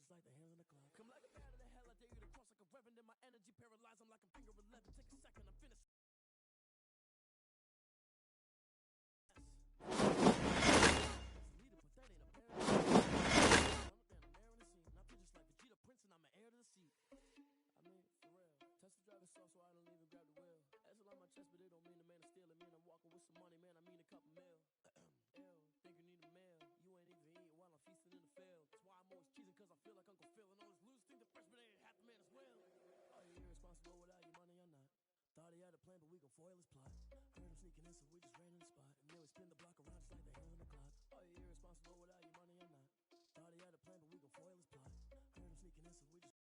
just like the hands on the clock. Come like a bat of the hell, I dare you to cross like a reverend. In my energy paralyzed, I'm like a finger 11. Take a second, I'm finished. Driving slow, so I don't even grab the wheel. That's a lot on my chest, but it don't mean the man is stealing. Mean I'm walking with some money, man. I mean a couple mil. Ew, think you need a meal. You ain't even eating while I'm feasting in the field. That's why I'm always cheesing, cause I feel like Uncle Phil. And all this losers think the freshman ain't half the man as well. Are you irresponsible without your money or not? Thought he had a plan, but we gon' foil his plot. Heard him sneaking in, so we just ran in the spot. And then we spin the block around just like the hands on the clock. Are you irresponsible without your money or not? Thought he had a plan, but we gon' foil his plot. Heard him sneaking in, so we just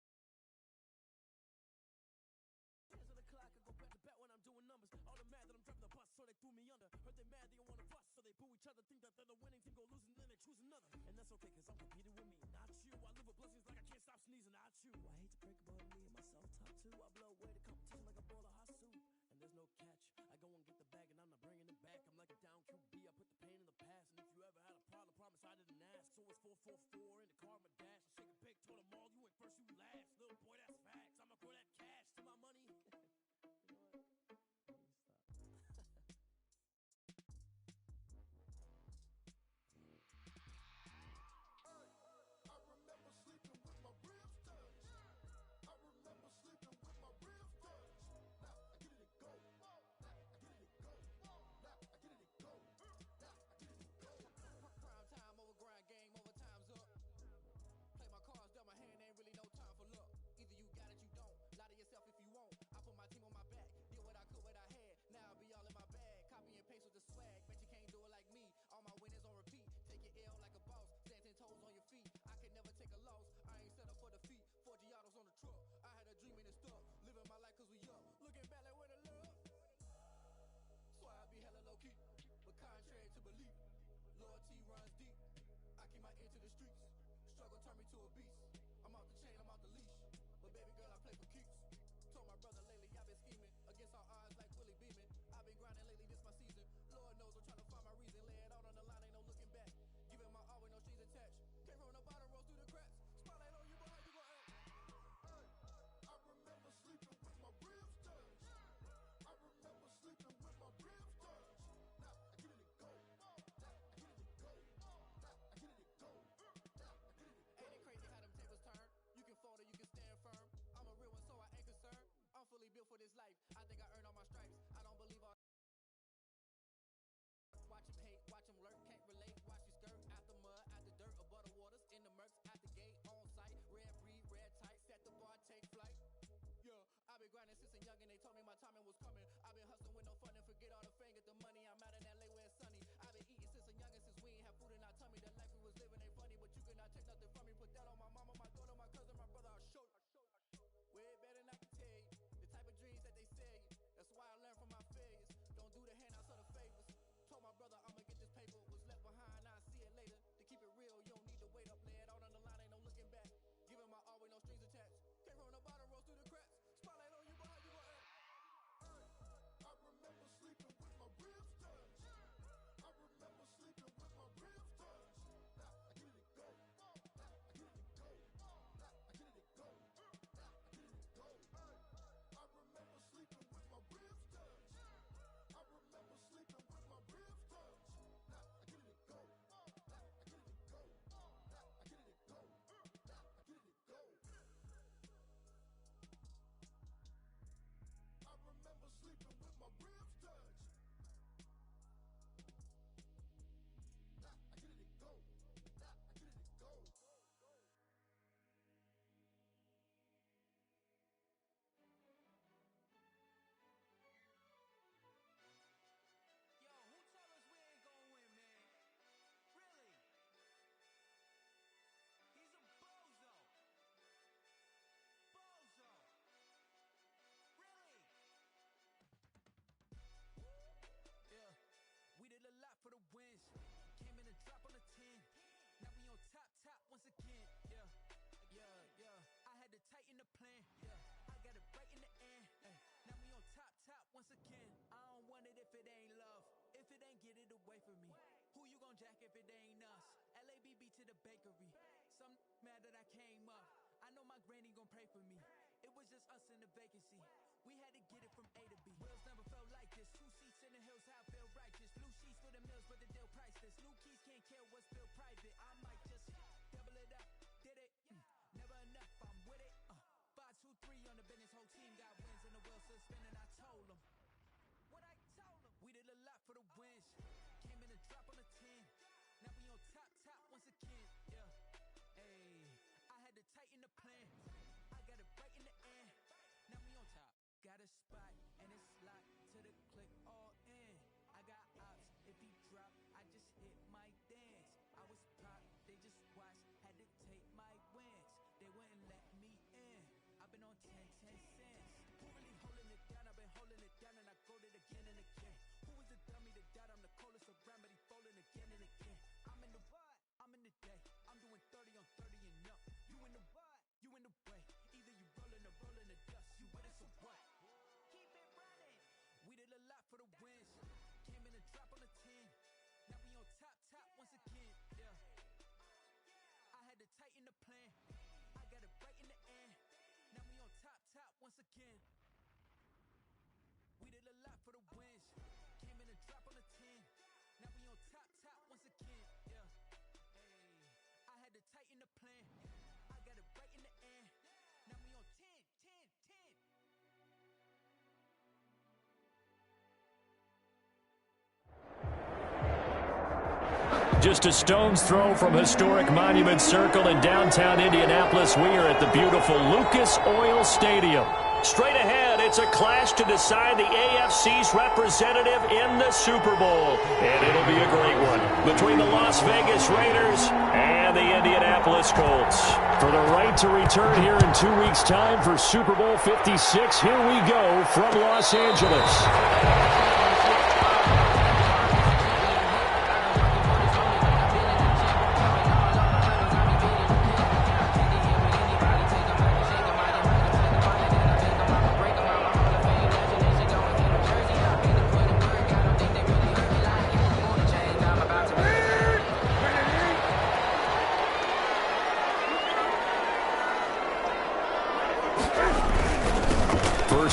clock, I go back to bet when I'm doing numbers. All the mad that I'm driving the bus, so they threw me under. Heard they mad, they don't wanna bust, so they boo each other. Think that they're the winning team, go losing, then they choose another. And that's okay, cause I'm competing with me, not you. I live with blessings like I can't stop sneezing, not you. I hate to break about me and myself top two. I blow away the competition like a bowl of hot soup. And there's no catch, I go and get the bag and I'm not bringing it back. I'm like a down QB, I put the pain in the past. And if you ever had a problem, promise I didn't ask. So it's 444 in the car, my dash. I shake a big, told them all, you ain't first, you last. Little boy, that's facts, I'ma grow that cash to my money. Built for this life, I think I earned all my stripes. I don't believe all. Watch him hate, watch him lurk, can't relate. Watch you skirt out the mud, out the dirt, above the waters, in the murks, out the gate, on site. Red breed, red tight, set the bar, take flight. Yeah, I've been grinding since a youngin'. They told me my timing was coming. I've been hustling with no fun and forget all the fame, get the money. I'm out in LA where it's sunny. I've been eating since a youngin', since we ain't have food in our tummy. The life we was living ain't funny, but you cannot take nothing from me. Put that on my mama, my daughter, my cousin, my brother. I'll show you. Way better than I can tell you. The type of dreams that they sell you. That's why I learned from my failures. Don't do the handouts or the favors. Told my brother I'ma get this paper. Was left behind, I'll see it later. To keep it real, you don't need to wait up. Lay it out on the line, ain't no looking back. Giving my all with no strings attached. Came from the bottom, rose through the cracks. Spotlight on you, but how you gon' act? I remember sleeping with my ribs touched. I remember sleeping with my ribs touched. I get it go. I get it go. I get it go. I get it go. I remember sleeping with my ribs touched. I remember sleeping with my ribs touched. I get it go. I get it go. I get it go. I get it go. I remember sleeping with my ribs touched. I get it go. I get it go. Yo, who tell us we ain't gonna win, man? Really? He's a bozo. Bozo. Really? Yeah, we did a lot for the wins. Came in a drop on a 10. Now we on top once again. Yeah, I had to tighten the plan. Yeah, I got it right in the end. Ay, now we on top once again. I don't want it if it ain't love. If it ain't, get it away from me. Who you gon' jack if it ain't us? LABB to the bakery. Some mad glad that I came up. I know my granny gon' pray for me. It was just us in the vacancy. We had to get it from A to B. Wheels never felt like this. 2 seats in the hills, how I feel righteous. Blue sheets for the mills, but the deal priceless. New keys can't kill what's built private. I might just double it up. Did it? Never enough. I'm with it. 5, 2, 3 on the business. Whole team got wins and the wheels still spinning. I told them what I told them. We did a lot for the wins. Came in a drop on the 10. Now we on top once again. Yeah. Hey, I had to tighten the plan. I got it right in the end. Now we on top. Got a spot and it's locked to the click all in. I got ops. If he drop, I just hit my dance. I was pop, they just watched. Had to take my wins. They wouldn't let me in. I've been on 10 cents. Who really holding it down? I've been holding it down and I go it again and again. Who was the dummy that died? I'm the coldest around, but he folding again and again. I'm in the what? I'm in the day. I'm doing 30 on 30 and up. You in the what? You in the way. Either you rolling or rolling the dust. You with us or what? Keep it running. We did a lot for the wins. Came in a drop on the 10. Now we on top once again. Yeah. I had to tighten the plan. I got it right in the end. Now we on top once again. We did a lot for the wins. Came in a drop on the 10. Now we on top once again. Yeah. Hey, I had to tighten the plan. I got it right in the end. Now we on 10. Just a stone's throw from historic Monument Circle in downtown Indianapolis, we are at the beautiful Lucas Oil Stadium. Straight ahead, it's a clash to decide the AFC's representative in the Super Bowl. And it'll be a great one between the Las Vegas Raiders and the Indianapolis Colts. For the right to return here in 2 weeks' time for Super Bowl 56, here we go from Los Angeles.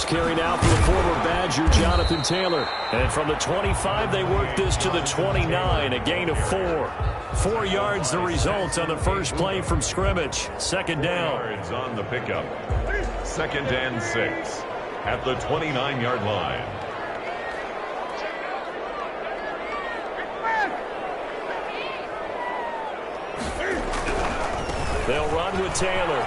Carry now for the former Badger, Jonathan Taylor. And from the 25, they work this to the 29, a gain of 4. 4 yards the result on the first play from scrimmage. Second down. Yards on the pickup. 2nd and 6 at the 29-yard line. They'll run with Taylor.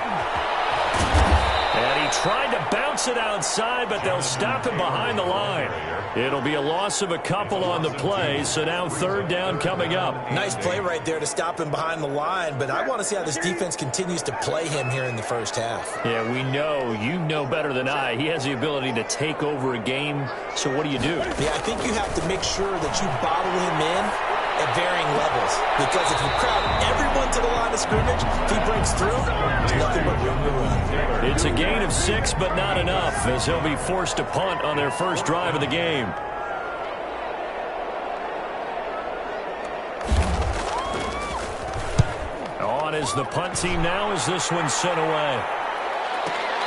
And he tried to bounce it outside, but they'll stop him behind the line. It'll be a loss of a couple on the play, so now 3rd down coming up. Nice play right there to stop him behind the line, but I want to see how this defense continues to play him here in the first half. Yeah, we know. You know better than I. He has the ability to take over a game, so what do you do? Yeah, I think you have to make sure that you bottle him in at varying levels, because if you crowd everyone to the line of scrimmage, if he breaks through, there's nothing but room to run. It's a gain of 6, but not enough, as he'll be forced to punt on their first drive of the game. On is the punt team now as this one's sent away.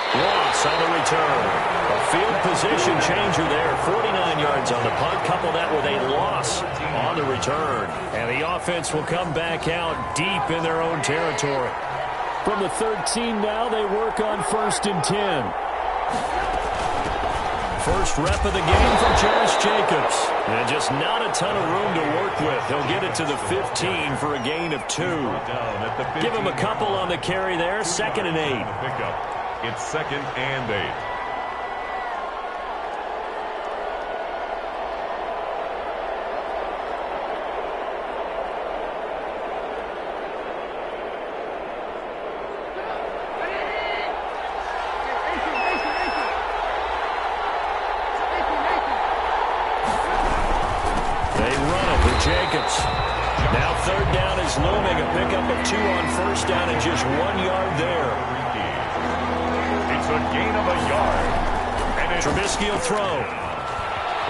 Loss on the return. A field position changer there. 49 yards on the punt. Couple that with a loss on the return. And the offense will come back out deep in their own territory. From the 13 now, they work on 1st and 10. First rep of the game from Josh Jacobs. And just not a ton of room to work with. He'll get it to the 15 for a gain of 2. Give him a couple on the carry there. 2nd and 8. It's 2nd and 8. Jacobs. Now 3rd down is looming. A pickup of 2 on 1st down and just 1 yard there. It's a gain of a yard. And Trubisky will throw.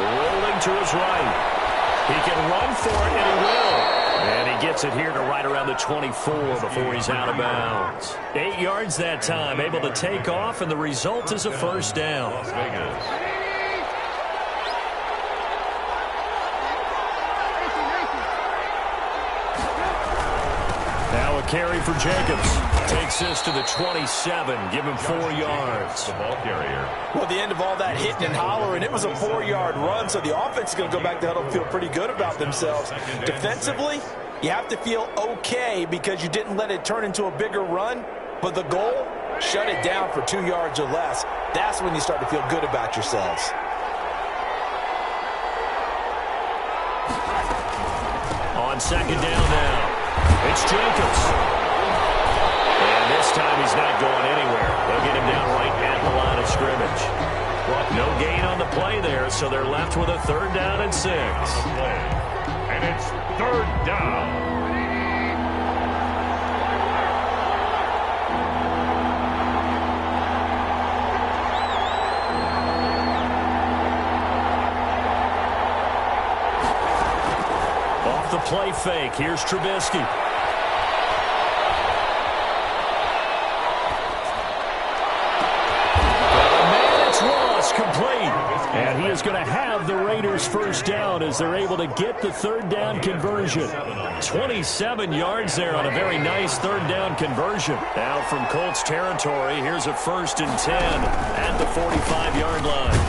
Rolling to his right. He can run for it, and he will. And he gets it here to right around the 24 before he's out of bounds. 8 yards that time, able to take off, and the result is a first down. Las Vegas. Now a carry for Jacobs. Takes this to the 27. Give him 4 yards. The ball carrier. Well, the end of all that hitting and hollering, it was a 4-yard run, so the offense is going to go back to huddle and feel pretty good about themselves. Defensively, you have to feel okay because you didn't let it turn into a bigger run, but the goal, shut it down for 2 yards or less. That's when you start to feel good about yourselves. On second down now, it's Jacobs. And this time he's not going anywhere. They'll get him down right at the line of scrimmage. No gain on the play there, so they're left with a 3rd down and 6. And it's 3rd down. Off the play fake, here's Trubisky. Complete. And he is going to have the Raiders' first down as they're able to get the 3rd down conversion. 27 yards there on a very nice 3rd down conversion. Now from Colts territory, here's a 1st and 10 at the 45-yard line.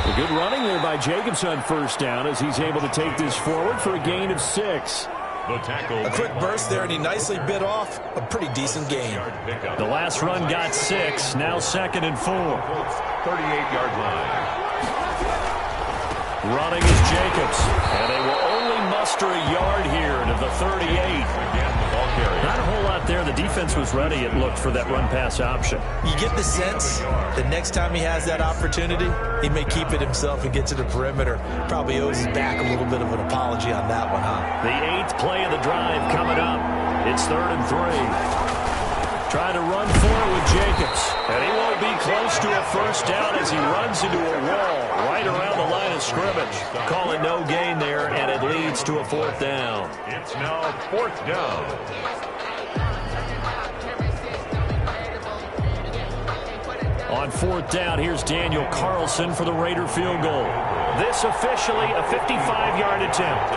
A good running there by Jacobs on 1st down as he's able to take this forward for a gain of 6. A quick burst there, and he nicely bit off a pretty decent gain. The last run got 6, now 2nd and 4. 38-yard line. Running is Jacobs, and they will only muster a yard here to the 38. Again, the ball carrier. Not a whole lot there. The defense was ready, it looked, for that run-pass option. You get the sense the next time he has that opportunity, he may keep it himself and get to the perimeter. Probably owes his back a little bit of an apology on that one, huh? The 8th play of the drive coming up. It's 3rd and 3. Trying to run forward with Jacobs. And he won't be close to a first down as he runs into a wall right around the line of scrimmage. Call it no gain there, and it leads to a 4th down. It's now 4th down. On 4th down, here's Daniel Carlson for the Raider field goal. This officially a 55-yard attempt.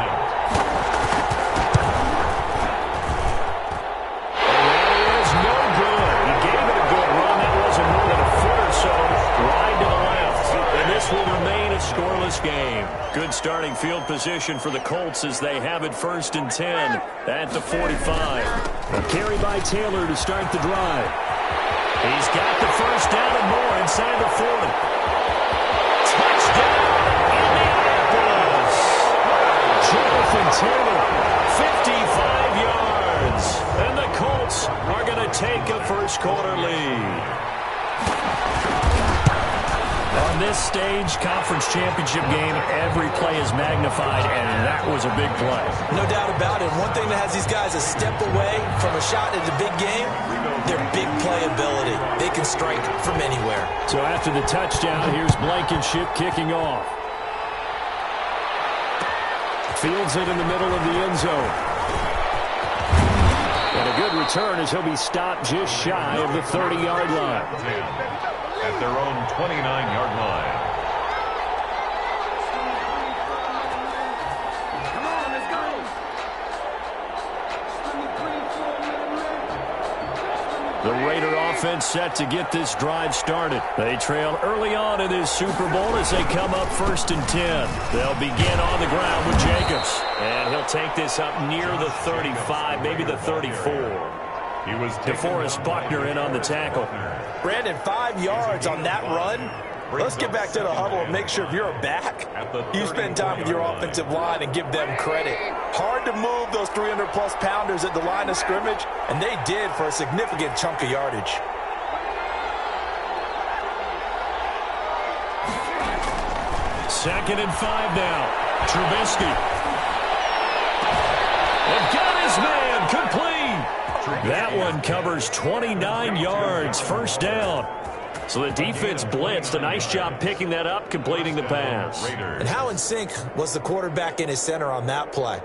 Will remain a scoreless game. Good starting field position for the Colts as they have it 1st and 10 at the 45. A carry by Taylor to start the drive. He's got the first down and more inside the 40. Touchdown, Indianapolis! Jonathan Taylor, 55 yards. And the Colts are going to take a first quarter lead. On this stage, conference championship game, every play is magnified, and that was a big play. No doubt about it. One thing that has these guys a step away from a shot at the big game, their big play ability. They can strike from anywhere. So after the touchdown, here's Blankenship kicking off. Fields it in the middle of the end zone. And a good return as he'll be stopped just shy of the 30-yard line. At their own 29-yard line. Come on, let's go. The Raider offense set to get this drive started. They trail early on in this Super Bowl as they come up 1st and 10. They'll begin on the ground with Jacobs. And he'll take this up near the 35, maybe the 34. He was DeForest Buckner in on the tackle. Brandon, 5 yards on that run. Let's get back to the huddle and make sure if you're a back, you spend time with your offensive line and give them credit. Hard to move those 300-plus pounders at the line of scrimmage, and they did for a significant chunk of yardage. Second and 5 now. Trubisky. And got his man complete. That one covers 29 yards, first down. So the defense blitzed. A nice job picking that up, completing the pass. And how in sync was the quarterback and his center on that play?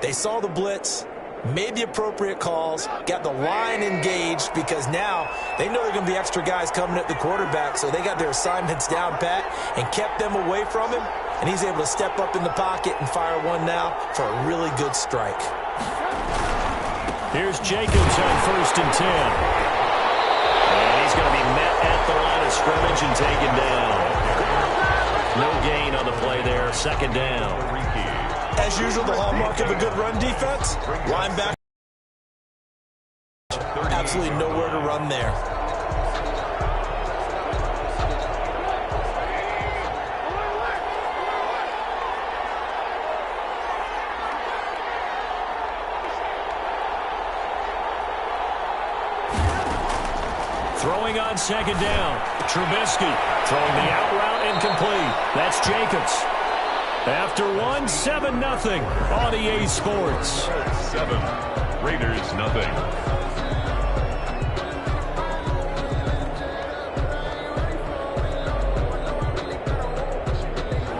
They saw the blitz, made the appropriate calls, got the line engaged, because now they know there are going to be extra guys coming at the quarterback, so they got their assignments down pat and kept them away from him, and he's able to step up in the pocket and fire one now for a really good strike. Here's Jacobs on 1st and 10. And he's going to be met at the line of scrimmage and taken down. No gain on the play there, 2nd down. As usual, the hallmark of a good run defense, linebacker, absolutely nowhere to run there. Throwing on 2nd down. Trubisky throwing the out route incomplete. That's Jacobs. After 7-0 on EA Sports. 7, Raiders nothing.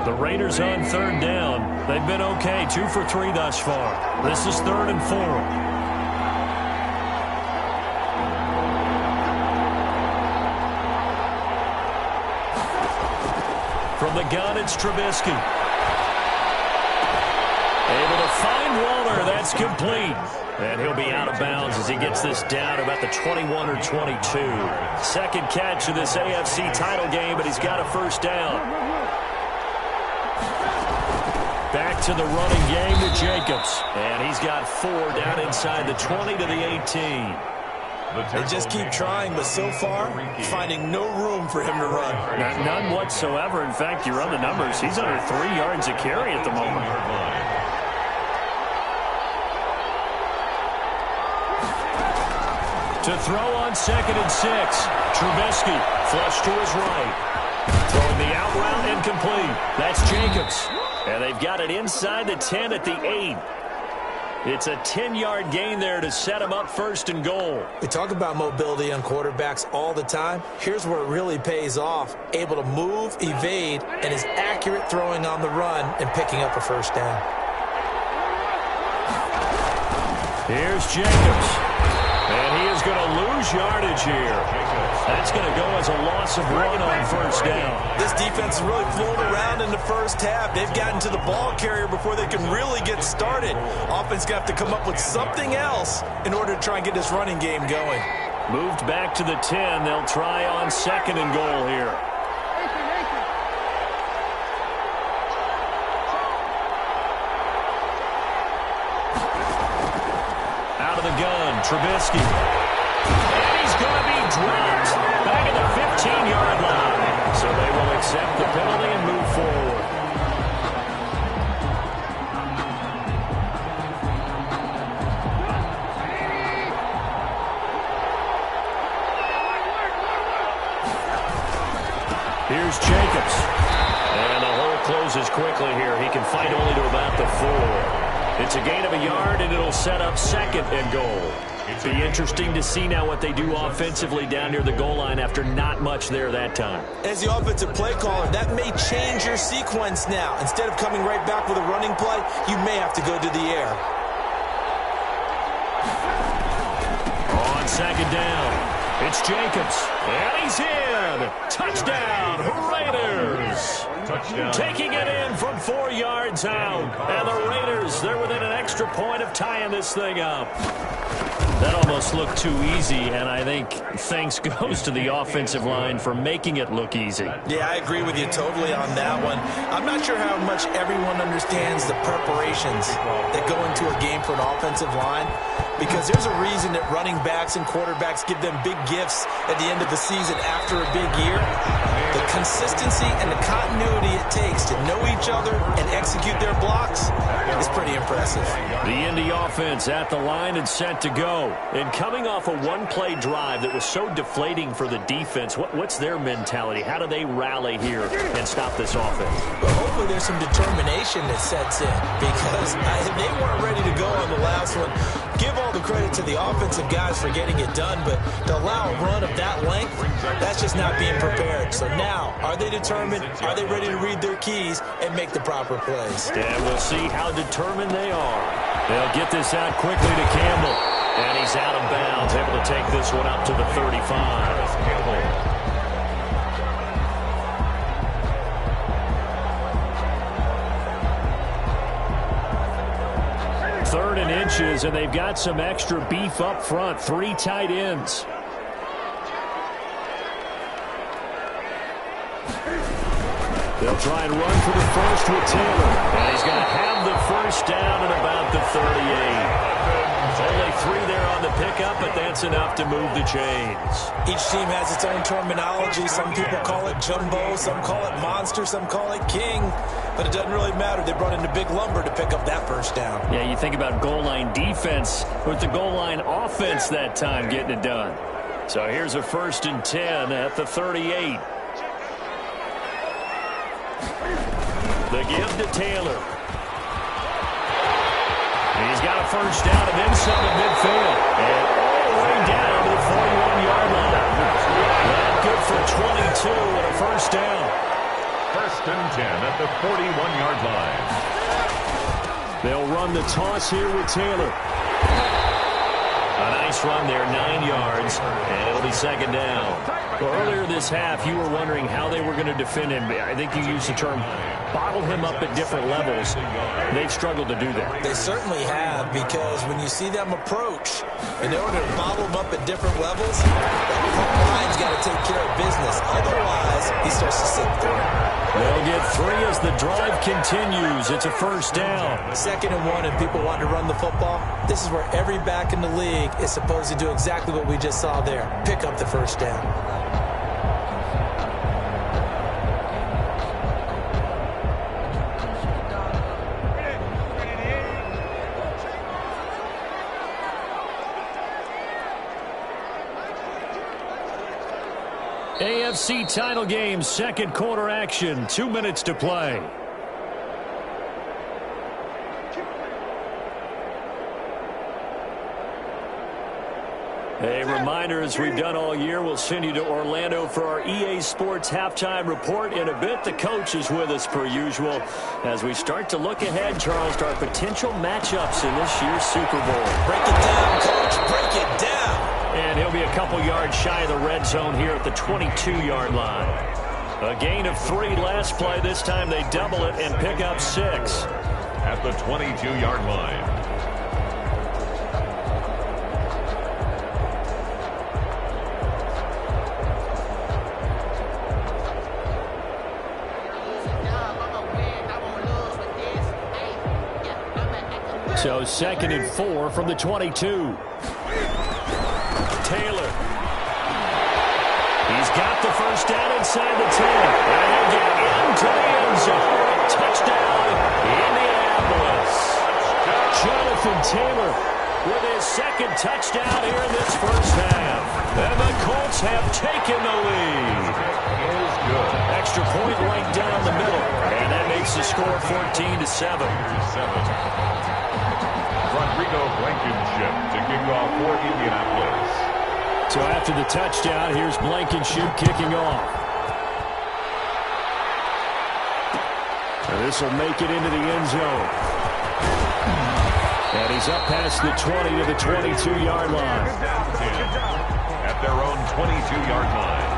The Raiders on 3rd down. They've been okay, 2 for 3 thus far. This is 3rd and 4. From the gun, it's Trubisky. Able to find Waller. That's complete. And he'll be out of bounds as he gets this down about the 21 or 22. Second catch of this AFC title game, but he's got a 1st down. Back to the running game to Jacobs. And he's got 4 down inside the 20 to the 18. They just keep trying, but so far, finding no room for him to run. None whatsoever. In fact, you run the numbers. He's under 3 yards a carry at the moment. To throw on 2nd and 6. Trubisky flush to his right. Throwing the out route incomplete. That's Jacobs. And they've got it inside the 10 at the 8. It's a 10-yard gain there to set him up 1st and goal. We talk about mobility on quarterbacks all the time. Here's where it really pays off. Able to move, evade, and is accurate throwing on the run and picking up a 1st down. Here's Jacobs. And he is going to lose yardage here. That's going to go as a loss of 1 on 1st down. This defense is really flown around in the 1st half. They've gotten to the ball carrier before they can really get started. Offense got to come up with something else in order to try and get this running game going. Moved back to the 10. They'll try on 2nd and goal here. Out of the gun, Trubisky. And he's going to be dropped back at the 15-yard line. So they will accept the penalty and move forward. Here's Jacobs. And the hole closes quickly here. He can fight only to about the 4. It's a gain of a yard, and it'll set up 2nd and goal. It'll be interesting to see now what they do offensively down near the goal line after not much there that time. As the offensive play caller, that may change your sequence now. Instead of coming right back with a running play, you may have to go to the air. On 2nd down, it's Jacobs. And he's in. Touchdown, Raiders. Touchdown. Taking it in from 4 yards out. And the Raiders, they're within an extra point of tying this thing up. That almost looked too easy, and I think thanks goes to the offensive line for making it look easy. Yeah, I agree with you totally on that one. I'm not sure how much everyone understands the preparations that go into a game for an offensive line, because there's a reason that running backs and quarterbacks give them big gifts at the end of the season after a big year. The consistency and the continuity it takes to know each other and execute their blocks is pretty impressive. The Indy offense at the line and set to go. And coming off a one-play drive that was so deflating for the defense, what's their mentality? How do they rally here and stop this offense? Well, hopefully there's some determination that sets in, because they weren't ready to go on the last one. Give all the credit to the offensive guys for getting it done, but to allow a run of that length, that's just not being prepared. So now, are they determined? Are they ready to read their keys and make the proper plays? And we'll see how determined they are. They'll get this out quickly to Campbell. And he's out of bounds, able to take this one up to the 35. Campbell. 3rd and inches, and they've got some extra beef up front. 3 tight ends. They'll try and run for the first with Taylor. And he's going to have the first down at about the 38. Only 3 there on the pickup, but that's enough to move the chains. Each team has its own terminology. Some people call it jumbo, some call it monster, some call it king. But it doesn't really matter. They brought in the big lumber to pick up that first down. Yeah, you think about goal line defense with the goal line offense that time getting it done. So here's a 1st and 10 at the 38. The give to Taylor. He's got a first down and then some at midfield. And all the way down to the 41-yard line. Well, good for 22 and a first down. 1st and 10 at the 41-yard line. They'll run the toss here with Taylor. A nice run there, 9 yards, and it'll be 2nd down. Well, earlier this half, you were wondering how they were going to defend him. I think you used the term bottle him up at different levels. They've struggled to do that. They certainly have, because when you see them approach, in order to bottle him up at different levels, that front line's got to take care of business. Otherwise, he starts to slip through. They'll get 3 as the drive continues. It's a first down. 2nd and 1, and people want to run the football. This is where every back in the league is supposed to do exactly what we just saw there. Pick up the first down. AFC title game, 2nd quarter action, 2 minutes to play. A reminder, as we've done all year, we'll send you to Orlando for our EA Sports halftime report in a bit. The coach is with us per usual as we start to look ahead, Charles, to our potential matchups in this year's Super Bowl. Break it down, Coach. Break it down. And he'll be a couple yards shy of the red zone here at the 22-yard line. A gain of 3 last play. This time they double it and pick up 6. At the 22-yard line. So 2nd and 4 from the 22. Taylor. He's got the first down inside the 10. And he'll get into the end zone. Touchdown, Indianapolis. Jonathan Taylor with his 2nd touchdown here in this first half. And the Colts have taken the lead. Extra point right down the middle. And that makes the score 14-7. Rodrigo Blankenship to kick off for Indianapolis. So after the touchdown, here's Blankenship kicking off. And this will make it into the end zone. And he's up past the 20 to the 22-yard line. At their own 22-yard line.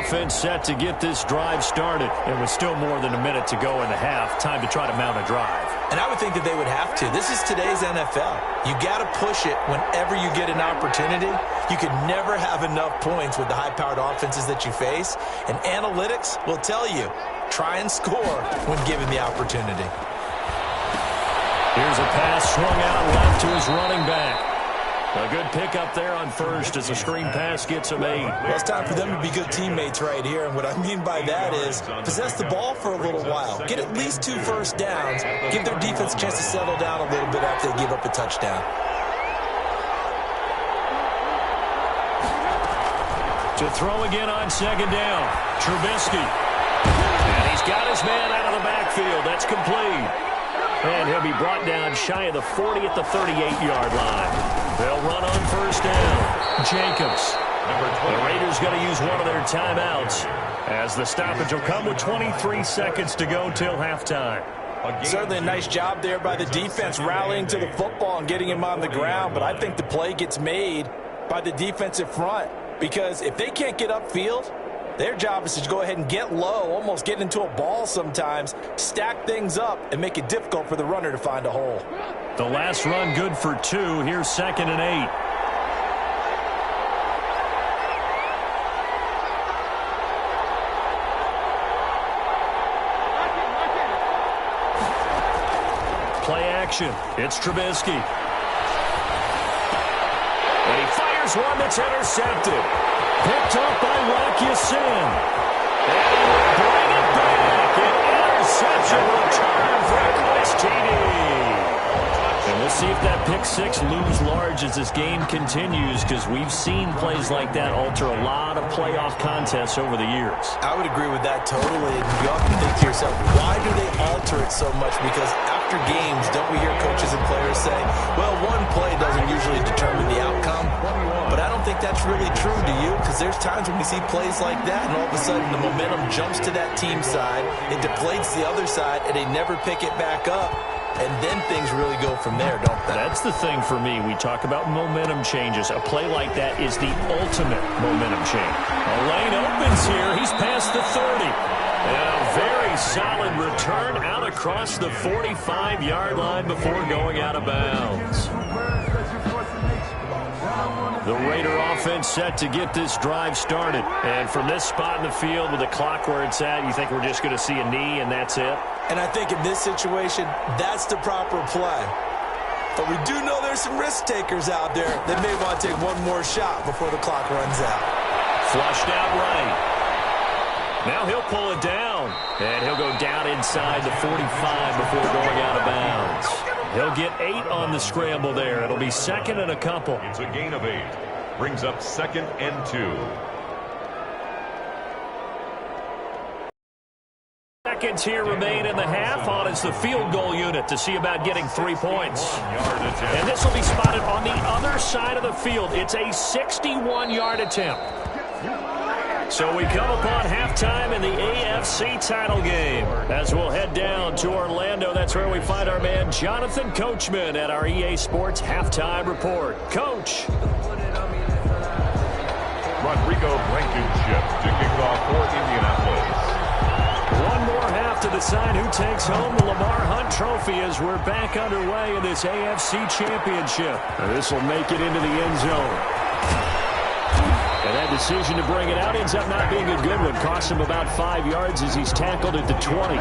Offense set to get this drive started. And with still more than a minute to go in the half, time to try to mount a drive. And I would think that they would have to. This is today's NFL. You got to push it whenever you get an opportunity. You could never have enough points with the high-powered offenses that you face. And analytics will tell you, try and score when given the opportunity. Here's a pass swung out left to his running back. A good pickup there on first as a screen pass gets him 8. Well, it's time for them to be good teammates right here. And what I mean by that is possess the ball for a little while. Get at least 2 first downs. Give their defense a chance to settle down a little bit after they give up a touchdown. To throw again on 2nd down. Trubisky. And he's got his man out of the backfield. backfield. That's complete. And he'll be brought down shy of the 40 at the 38-yard line. They'll run on first down. Jacobs. The Raiders going to use one of their timeouts as the stoppage will come with 23 seconds to go till halftime. Certainly a nice job there by the defense rallying to the football and getting him on the ground, but I think the play gets made by the defensive front because if they can't get upfield, their job is to go ahead and get low, almost get into a ball sometimes, stack things up, and make it difficult for the runner to find a hole. The last run good for 2. Here's 2nd and 8. Play action. It's Trubisky. And he fires one that's intercepted. Picked up by Rocky Sin. And he will bring it back. An interception return for a Colts TD. And we'll see if that pick six looms large as this game continues because we've seen plays like that alter a lot of playoff contests over the years. I would agree with that totally. You often think to yourself, why do they alter it so much? Because after games, don't we hear coaches and players say, well, one play doesn't usually determine the outcome. But I don't think that's really true, do you? Because there's times when we see plays like that, and all of a sudden the momentum jumps to that team side, it deflates the other side, and they never pick it back up. And then things really go from there, don't they? That's the thing for me. We talk about momentum changes. A play like that is the ultimate momentum change. A lane opens here. He's past the 30. And a very solid return out across the 45-yard line before going out of bounds. The Raider offense set to get this drive started. And from this spot in the field with the clock where it's at, you think we're just going to see a knee and that's it? And I think in this situation, that's the proper play. But we do know there's some risk takers out there that may want to take one more shot before the clock runs out. Flushed out right. Now he'll pull it down. And he'll go down inside the 45 before going out of bounds. He'll get 8 on the scramble there. It'll be 2nd and a couple. It's a gain of 8. Brings up 2nd and 2. Seconds here remain in the half. On is the field goal unit to see about getting 3 points. And this will be spotted on the other side of the field. It's a 61-yard attempt. So we come upon halftime in the AFC title game. As we'll head down to Orlando, that's where we find our man Jonathan Coachman at our EA Sports Halftime Report. Coach. Rodrigo Blankenship to kick off for Indianapolis. One more half to decide who takes home the Lamar Hunt Trophy as we're back underway in this AFC Championship. This will make it into the end zone. And that decision to bring it out ends up not being a good one. Costs him about 5 yards as he's tackled at the 20.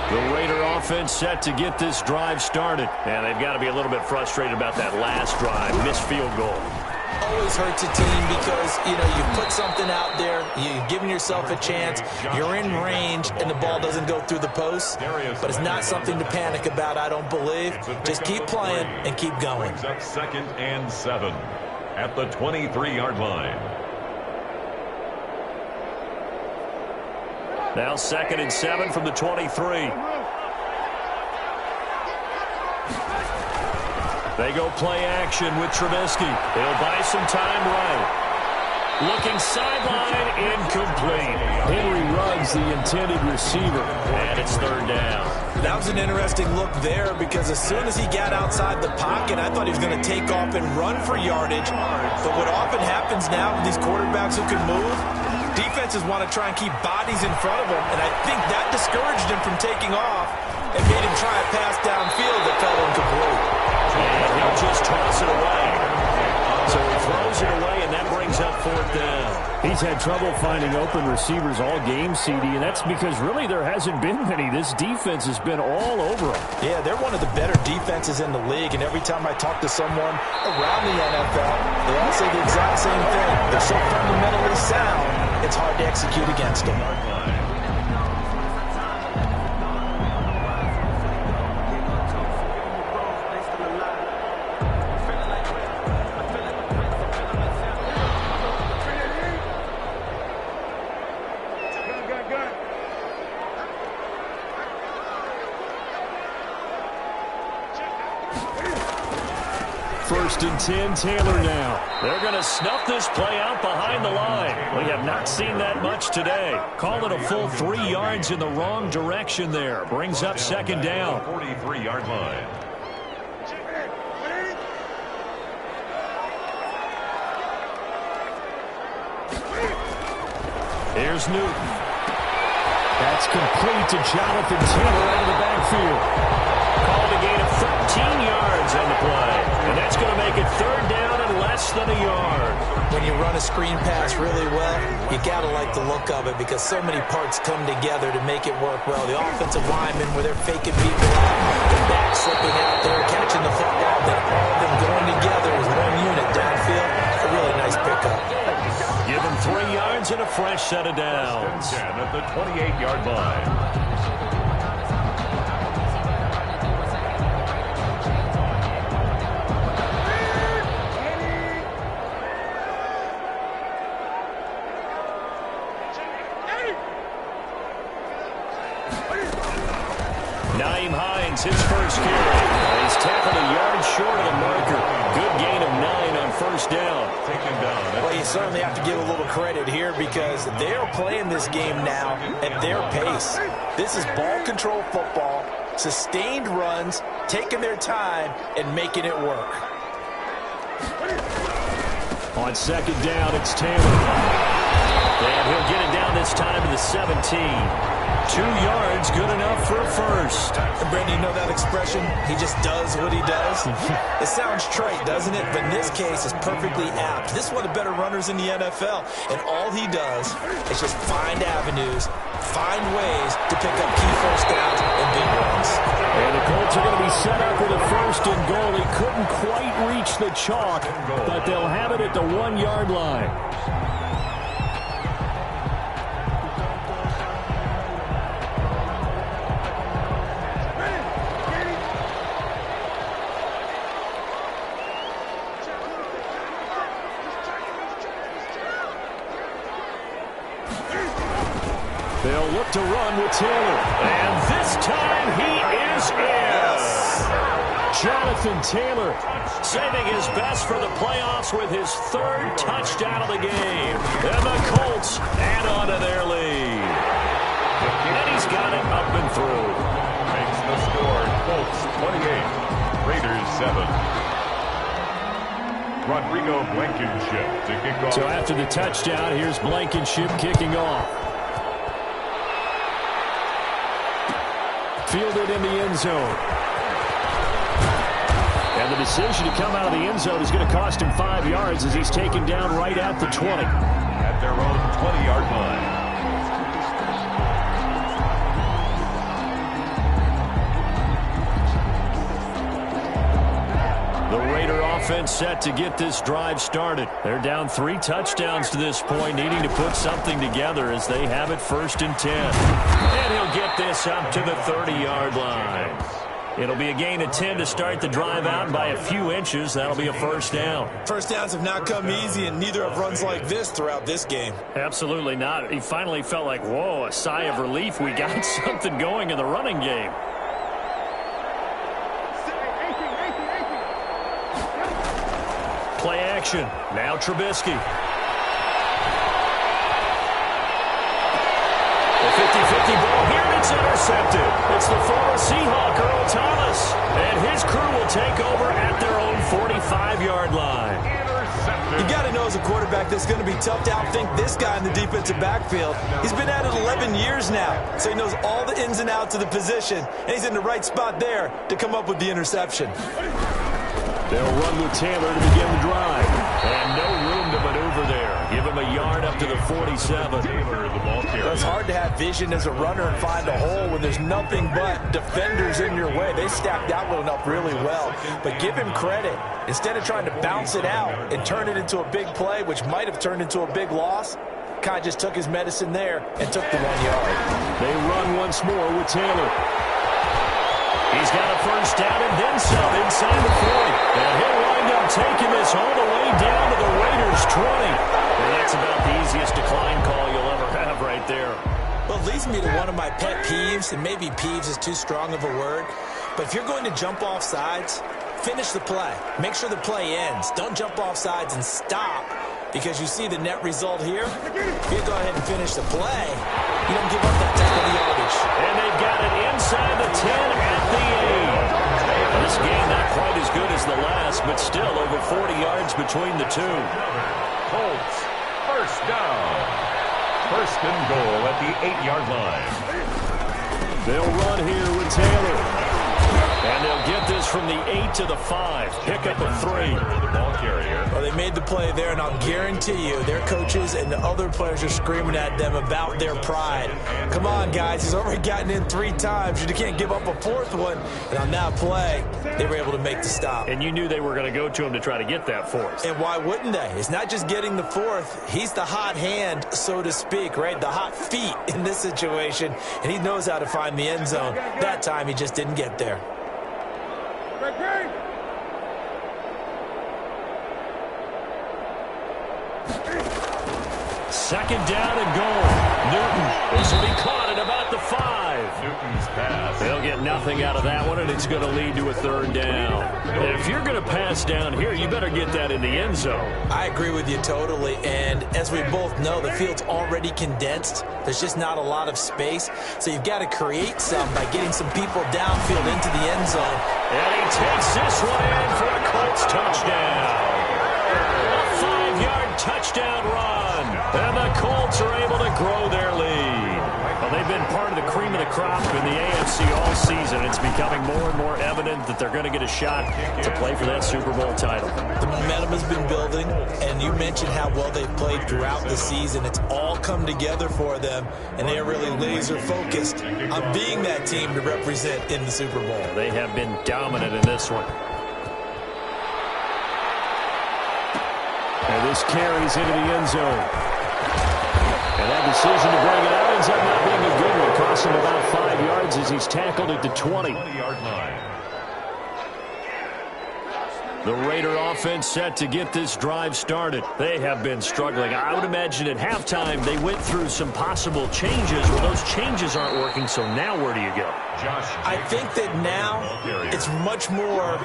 The Raider offense set to get this drive started. And they've got to be a little bit frustrated about that last drive. Missed field goal. Always hurts a team because, you put something out there, you're giving yourself a chance, you're in range, and the ball doesn't go through the post. But it's not something to panic about, I don't believe. Just keep playing and keep going. Brings up 2nd and 7 at the 23-yard line. Now 2nd and 7 from the 23. They go play action with Trubisky. He'll buy some time right. Looking sideline, incomplete. Henry Ruggs, the intended receiver, and it's 3rd down. That was an interesting look there because as soon as he got outside the pocket, I thought he was going to take off and run for yardage. But what often happens now with these quarterbacks who can move, defenses want to try and keep bodies in front of them, and I think that discouraged him from taking off and made him try a pass downfield that fell incomplete. And he'll just toss it away. So he throws it away, and that brings up 4th down. He's had trouble finding open receivers all game, CD, and that's because really there hasn't been many. This defense has been all over him. Yeah, they're one of the better defenses in the league, and every time I talk to someone around the NFL, they all say the exact same thing. They're so fundamentally sound, it's hard to execute against them. First and 10, Taylor now. They're going to snuff this play out behind the line. We have not seen that much today. Call it a full 3 yards in the wrong direction there. Brings up second down. 43-yard line. Here's Newton. That's complete to Jonathan Taylor out of the backfield. Called a gain of 13 yards on the play. And that's going to make it third down and less than a yard. When you run a screen pass really well, you got to like the look of it because so many parts come together to make it work well. The offensive linemen, where they're faking people out, the back slipping out there, catching the football, then all of them going together as one unit downfield. A really nice pickup. Give him 3 yards and a fresh set of downs. 10 at the 28-yard line. His first carry. He's tackled a yard short of the marker. Good gain of 9 on first down. Taken down. Well, you certainly have to give a little credit here because they are playing this game now at their pace. This is ball control football, sustained runs, taking their time, and making it work. On second down, it's Taylor. And he'll get it down this time to the 17. 2 yards, good enough for a first. And Brandon, you know that expression? He just does what he does. It sounds trite, doesn't it? But in this case, it's perfectly apt. This is one of the better runners in the NFL. And all he does is just find avenues, find ways to pick up key first downs and big runs. And the Colts are going to be set up with a first and goal. He couldn't quite reach the chalk, but they'll have it at the 1 yard line. They'll look to run with Taylor. And this time he is in. Jonathan Taylor saving his best for the playoffs with his 3rd touchdown of the game. And the Colts add on to their lead. And he's got it up and through. Makes the score Colts 28, Raiders 7. Rodrigo Blankenship to kick off. So after the touchdown, here's Blankenship kicking off. Fielded in the end zone. And the decision to come out of the end zone is going to cost him 5 yards as he's taken down right at the 20. At their own 20-yard line. The Raider offense set to get this drive started. They're down 3 touchdowns to this point, needing to put something together as they have it first and 10. And he'll get this up to the 30-yard line. It'll be a gain of 10 to start the drive out by a few inches. That'll be a first down. First downs have not come easy, and neither have runs like this throughout this game. Absolutely not. He finally felt like, whoa, a sigh of relief. We got something going in the running game. Play action. Now Trubisky. The 50-50 ball here, and it's intercepted. It's the former Seahawk, Earl Thomas. And his crew will take over at their own 45-yard line. You got to know as a quarterback that's going to be tough to outthink this guy in the defensive backfield. He's been at it 11 years now, so he knows all the ins and outs of the position, and he's in the right spot there to come up with the interception. They'll run with Taylor to begin the drive. And no room to maneuver there. Give him a yard up to the 47. It's hard to have vision as a runner and find a hole when there's nothing but defenders in your way. They stacked that one up really well. But give him credit. Instead of trying to bounce it out and turn it into a big play, which might have turned into a big loss, Kai just took his medicine there and took the 1 yard. They run once more with Taylor. He's got a first down and then some inside the 40. And he'll wind up taking this all the way down to the Raiders' 20. And that's about the easiest decline call you'll ever have right there. Well, it leads me to one of my pet peeves, and maybe peeves is too strong of a word, but if you're going to jump off sides, finish the play. Make sure the play ends. Don't jump off sides and stop, because you see the net result here. If you go ahead and finish the play, you don't give up that type of yardage. And they've got it inside the 10 at the 8. This game not quite as good as the last, but still over 40 yards between the two. Colts, first down. First and goal at the 8-yard line. They'll run here with Taylor. And they'll get this from the 8 to the 5. Pick up a 3. Ball carrier. Well, they made the play there, and I'll guarantee you their coaches and the other players are screaming at them about their pride. Come on, guys. He's already gotten in 3 times. You can't give up a 4th one. And on that play, they were able to make the stop. And you knew they were going to go to him to try to get that 4th. And why wouldn't they? It's not just getting the 4th. He's the hot hand, so to speak, right? The hot feet in this situation. And he knows how to find the end zone. That time, he just didn't get there. Second down and goal. Newton. This will be caught at about the 5. Newton's pass. They'll get nothing out of that one, and it's going to lead to a 3rd down. And if you're going to pass down here, you better get that in the end zone. I agree with you totally, and as we both know, the field's already condensed. There's just not a lot of space, so you've got to create some by getting some people downfield into the end zone. And he takes this one in for a Colts touchdown. A 5-yard touchdown run. And the Colts are able to grow their lead. Well, they've been part of the cream of the crop in the AFC all season. It's becoming more and more evident that they're going to get a shot to play for that Super Bowl title. The momentum has been building, and you mentioned how well they've played throughout the season. It's all come together for them, and they are really laser-focused on being that team to represent in the Super Bowl. They have been dominant in this one. And this carries into the end zone. And that decision to bring it out ends up not being a good one. Costs him about 5 yards as he's tackled at the 20. 20-yard line. The Raider offense set to get this drive started. They have been struggling. I would imagine at halftime they went through some possible changes. Well, those changes aren't working, so now where do you go? I think that now it's much more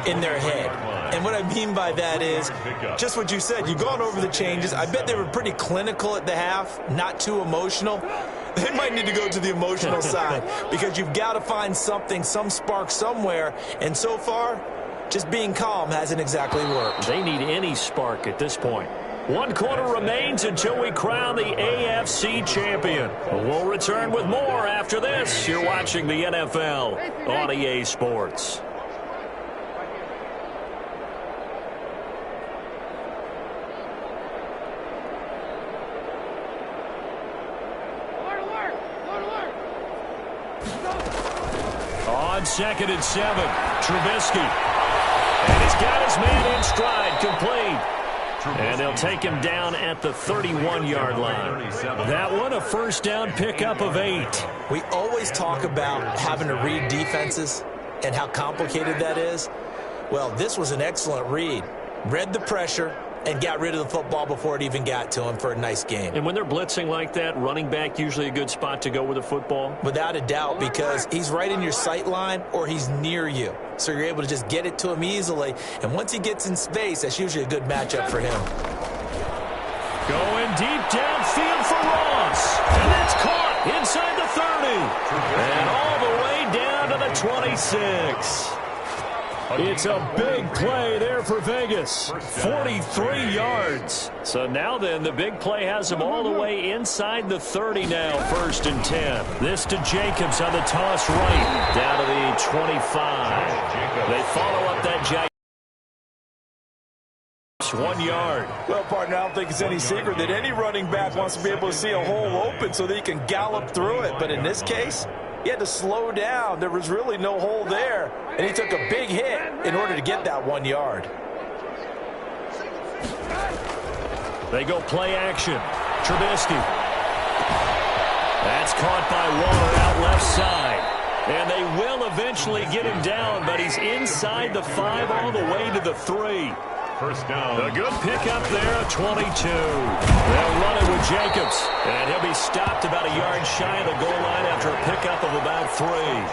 in their head. And what I mean by that is just what you said. You've gone over the changes. I bet they were pretty clinical at the half, not too emotional. They might need to go to the emotional side because you've got to find something, some spark somewhere. And so far, just being calm hasn't exactly worked. They need any spark at this point. 1 quarter remains until we crown the AFC champion. We'll return with more after this. You're watching the NFL on EA Sports. On 2nd and 7, Trubisky. And he's got his man in stride, complete. And they'll take him down at the 31-yard line. That one, a first down pickup of 8. We always talk about having to read defenses and how complicated that is. Well, this was an excellent read. Read the pressure and got rid of the football before it even got to him for a nice game. And when they're blitzing like that, running back usually a good spot to go with the football? Without a doubt, because he's right in your sight line or he's near you. So you're able to just get it to him easily. And once he gets in space, that's usually a good matchup for him. Going deep downfield for Ross. And that's caught inside the 30. And all the way down to the 26. It's a big play there for Vegas. 43 yards. So now then, the big play has them all the way inside the 30 now, 1st and 10. This to Jacobs on the toss right, down to the 25. They follow up that giant. 1 yard. Well, partner, I don't think it's any secret that any running back wants to be able to see a hole open so that he can gallop through it. But in this case, he had to slow down. There was really no hole there. And he took a big hit in order to get that 1 yard. They go play action. Trubisky. That's caught by Waller out left side. And they will eventually get him down, but he's inside the 5 all the way to the 3. First down. A good pickup there of 22. They'll run it with Jacobs. And he'll be stopped about a yard shy of the goal line after a pickup of about 3.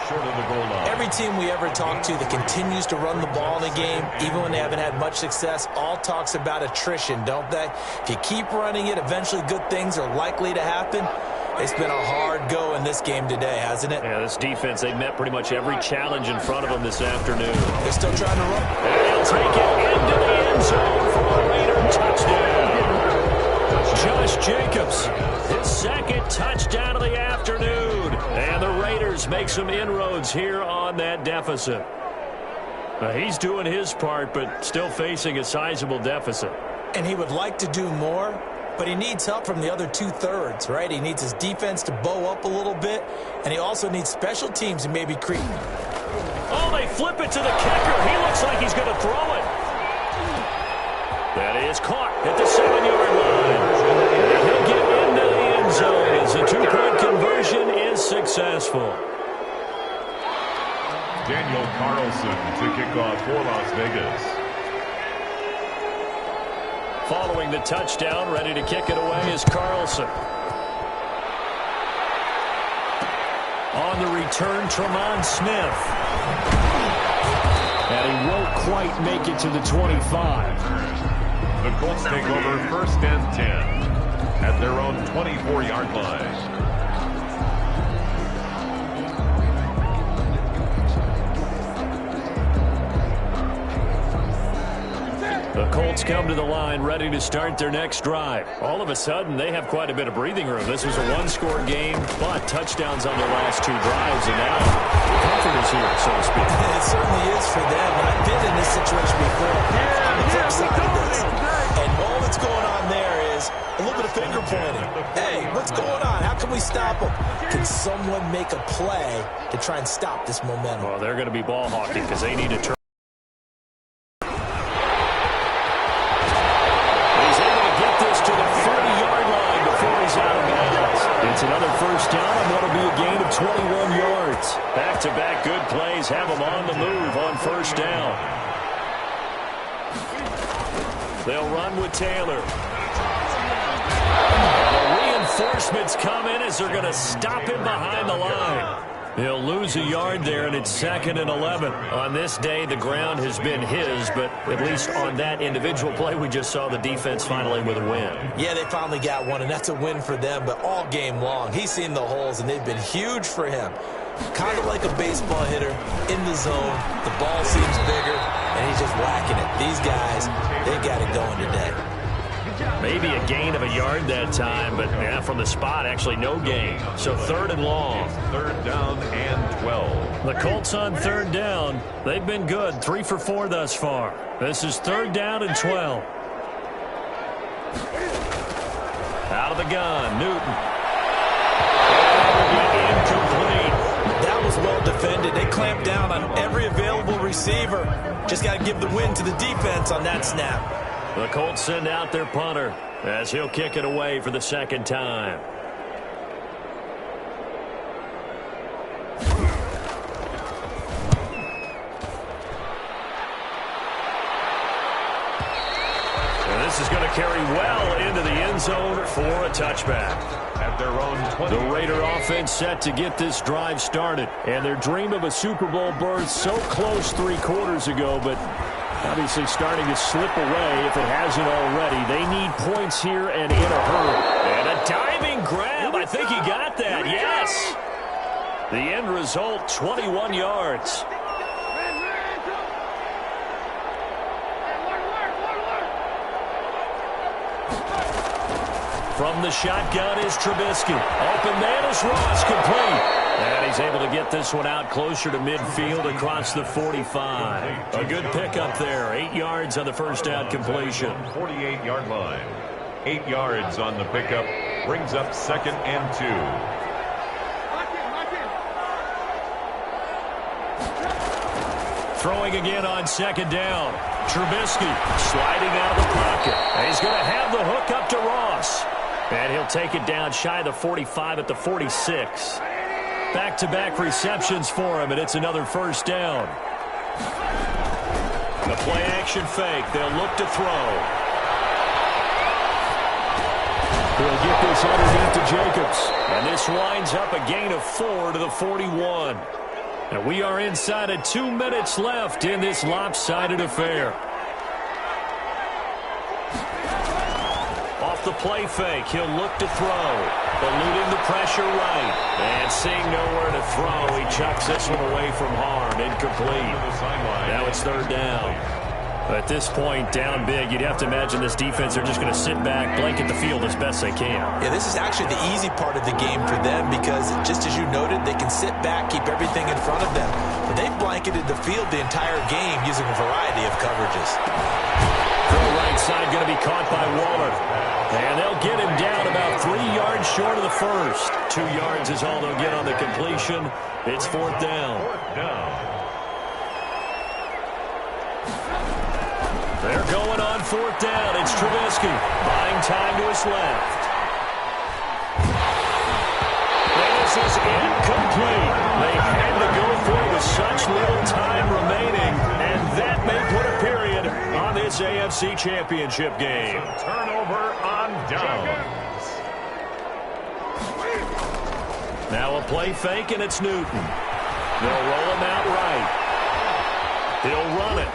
Short of the goal line. Every team we ever talk to that continues to run the ball in a game, even when they haven't had much success, all talks about attrition, don't they? If you keep running it, eventually good things are likely to happen. It's been a hard go in this game today, hasn't it? Yeah, this defense, they met pretty much every challenge in front of them this afternoon. They're still trying to run. And he'll take it into the end zone for a Raider touchdown. Josh Jacobs, his second touchdown of the afternoon. And the Raiders make some inroads here on that deficit. He's doing his part, but still facing a sizable deficit. And he would like to do more, but he needs help from the other two-thirds, right? He needs his defense to bow up a little bit, and he also needs special teams to maybe create. Oh, they flip it to the kicker. He looks like he's going to throw it. That is caught at the 7-yard line. And he'll get into the end zone as the two-point conversion is successful. Daniel Carlson to kick off for Las Vegas. Following the touchdown, ready to kick it away is Carlson. On the return, Tremont Smith. And he won't quite make it to the 25. The Colts take over first and 10 at their own 24-yard line. The Colts come to the line ready to start their next drive. All of a sudden, they have quite a bit of breathing room. This was a one-score game, but touchdowns on their last 2 drives, and now comfort is here, so to speak. It certainly is for them, and I've been in this situation before on the flip side of this. And all that's going on there is a little bit of finger pointing. Hey, what's going on? How can we stop them? Can someone make a play to try and stop this momentum? Well, they're going to be ball hawking because they need to turn. It's another first down and what'll be a gain of 21 yards. Back-to-back good plays have them on the move on first down. They'll run with Taylor. And the reinforcements come in as they're going to stop him behind the line. He'll lose a yard there, and it's 2nd and 11. On this day, the ground has been his, but at least on that individual play, we just saw the defense finally with a win. Yeah, they finally got one, and that's a win for them, but all game long, he's seen the holes, and they've been huge for him. Kind of like a baseball hitter in the zone. The ball seems bigger, and he's just whacking it. These guys, they got it going today. Maybe a gain of a yard that time, but yeah, from the spot, actually no gain. So 3rd and long. 3rd down and 12. The Colts on 3rd down. They've been good, 3 for 4 thus far. This is 3rd down and 12. Out of the gun, Newton. Incomplete. That was well defended. They clamped down on every available receiver. Just got to give the win to the defense on that snap. The Colts send out their punter as he'll kick it away for the 2nd time. And this is going to carry well into the end zone for a touchback. At their own 20. The Raider offense set to get this drive started. And their dream of a Super Bowl berth so close 3 quarters ago, but obviously starting to slip away if it hasn't already. They need points here and in a hurry. And a diving grab. I think he got that. Yes. The end result, 21 yards. From the shotgun is Trubisky. Open man is Ross, complete. And he's able to get this one out closer to midfield across the 45. A good pickup there. 8 yards on the first down completion. 48-yard line. 8 yards on the pickup. Brings up 2nd and 2. Throwing again on 2nd down. Trubisky sliding out of the pocket. And he's going to have the hook up to Ross. And he'll take it down shy of the 45 at the 46. Back-to-back receptions for him, and it's another first down. The play-action fake. They'll look to throw. He'll get this underneath to Jacobs. And this winds up a gain of 4 to the 41. And we are inside of 2 minutes left in this lopsided affair. Off the play fake, he'll look to throw. Eluding the pressure right. And seeing nowhere to throw, he chucks this one away from harm. Incomplete. Now it's third down. At this point, down big, you'd have to imagine this defense, they're just going to sit back, blanket the field as best they can. Yeah, this is actually the easy part of the game for them because, just as you noted, they can sit back, keep everything in front of them. But they've blanketed the field the entire game using a variety of coverages. Throw right side going to be caught by Waller. And they'll get him down about 3 yards short of the first. 2 yards is all they'll get on the completion. It's fourth down. They're going on fourth down. It's Trubisky buying time to his left. This is incomplete. They had to go for it with such little time remaining, and that may put a period on this AFC Championship game. Turnover on downs. Now a play fake, and it's Newton. They'll roll him out right. He'll run it.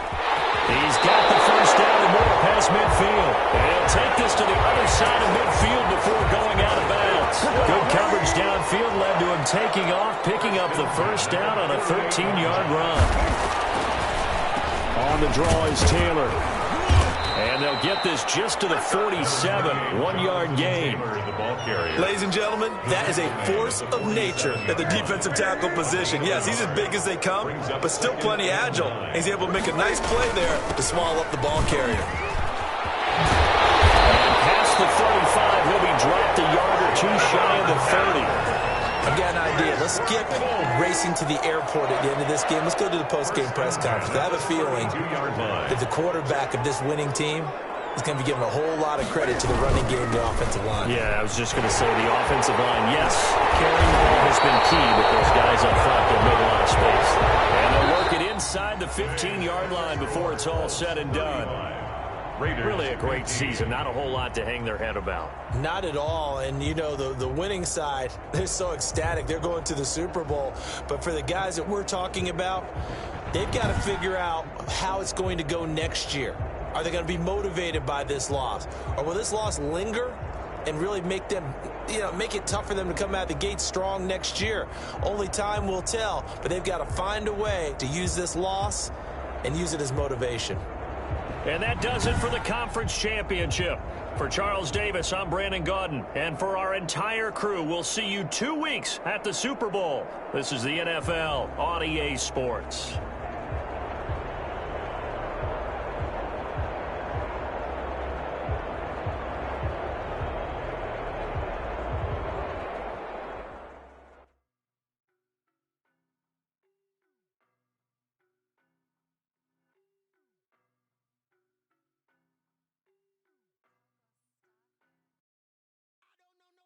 He's got the first down and more past midfield. And he'll take this to the other side of midfield before going out of bounds. Good coverage downfield led to him taking off, picking up the first down on a 13-yard run. On the draw is Taylor. And they'll get this just to the 47, 1-yard gain. Ladies and gentlemen, that is a force of nature at the defensive tackle position. Yes, he's as big as they come, but still plenty agile. He's able to make a nice play there to swallow up the ball carrier. And past the 35, he'll be dropped a yard or two shy of the 30. I've got an idea. Let's skip racing to the airport at the end of this game. Let's go to the post-game press conference. I have a feeling that the quarterback of this winning team is going to be given a whole lot of credit to the running game, the offensive line. Yeah, I was just going to say the offensive line, yes, carrying the ball has been key with those guys up front that made a lot of space. And they'll work it inside the 15-yard line before it's all said and done. Really a great season. Not a whole lot to hang their head about. Not at all. And, you know, the winning side, they're so ecstatic. They're going to the Super Bowl. But for the guys that we're talking about, they've got to figure out how it's going to go next year. Are they going to be motivated by this loss? Or will this loss linger and really make them, make it tough for them to come out the gate strong next year? Only time will tell. But they've got to find a way to use this loss and use it as motivation. And that does it for the conference championship. For Charles Davis, I'm Brandon Gaudin. And for our entire crew, we'll see you 2 weeks at the Super Bowl. This is the NFL on EA Sports.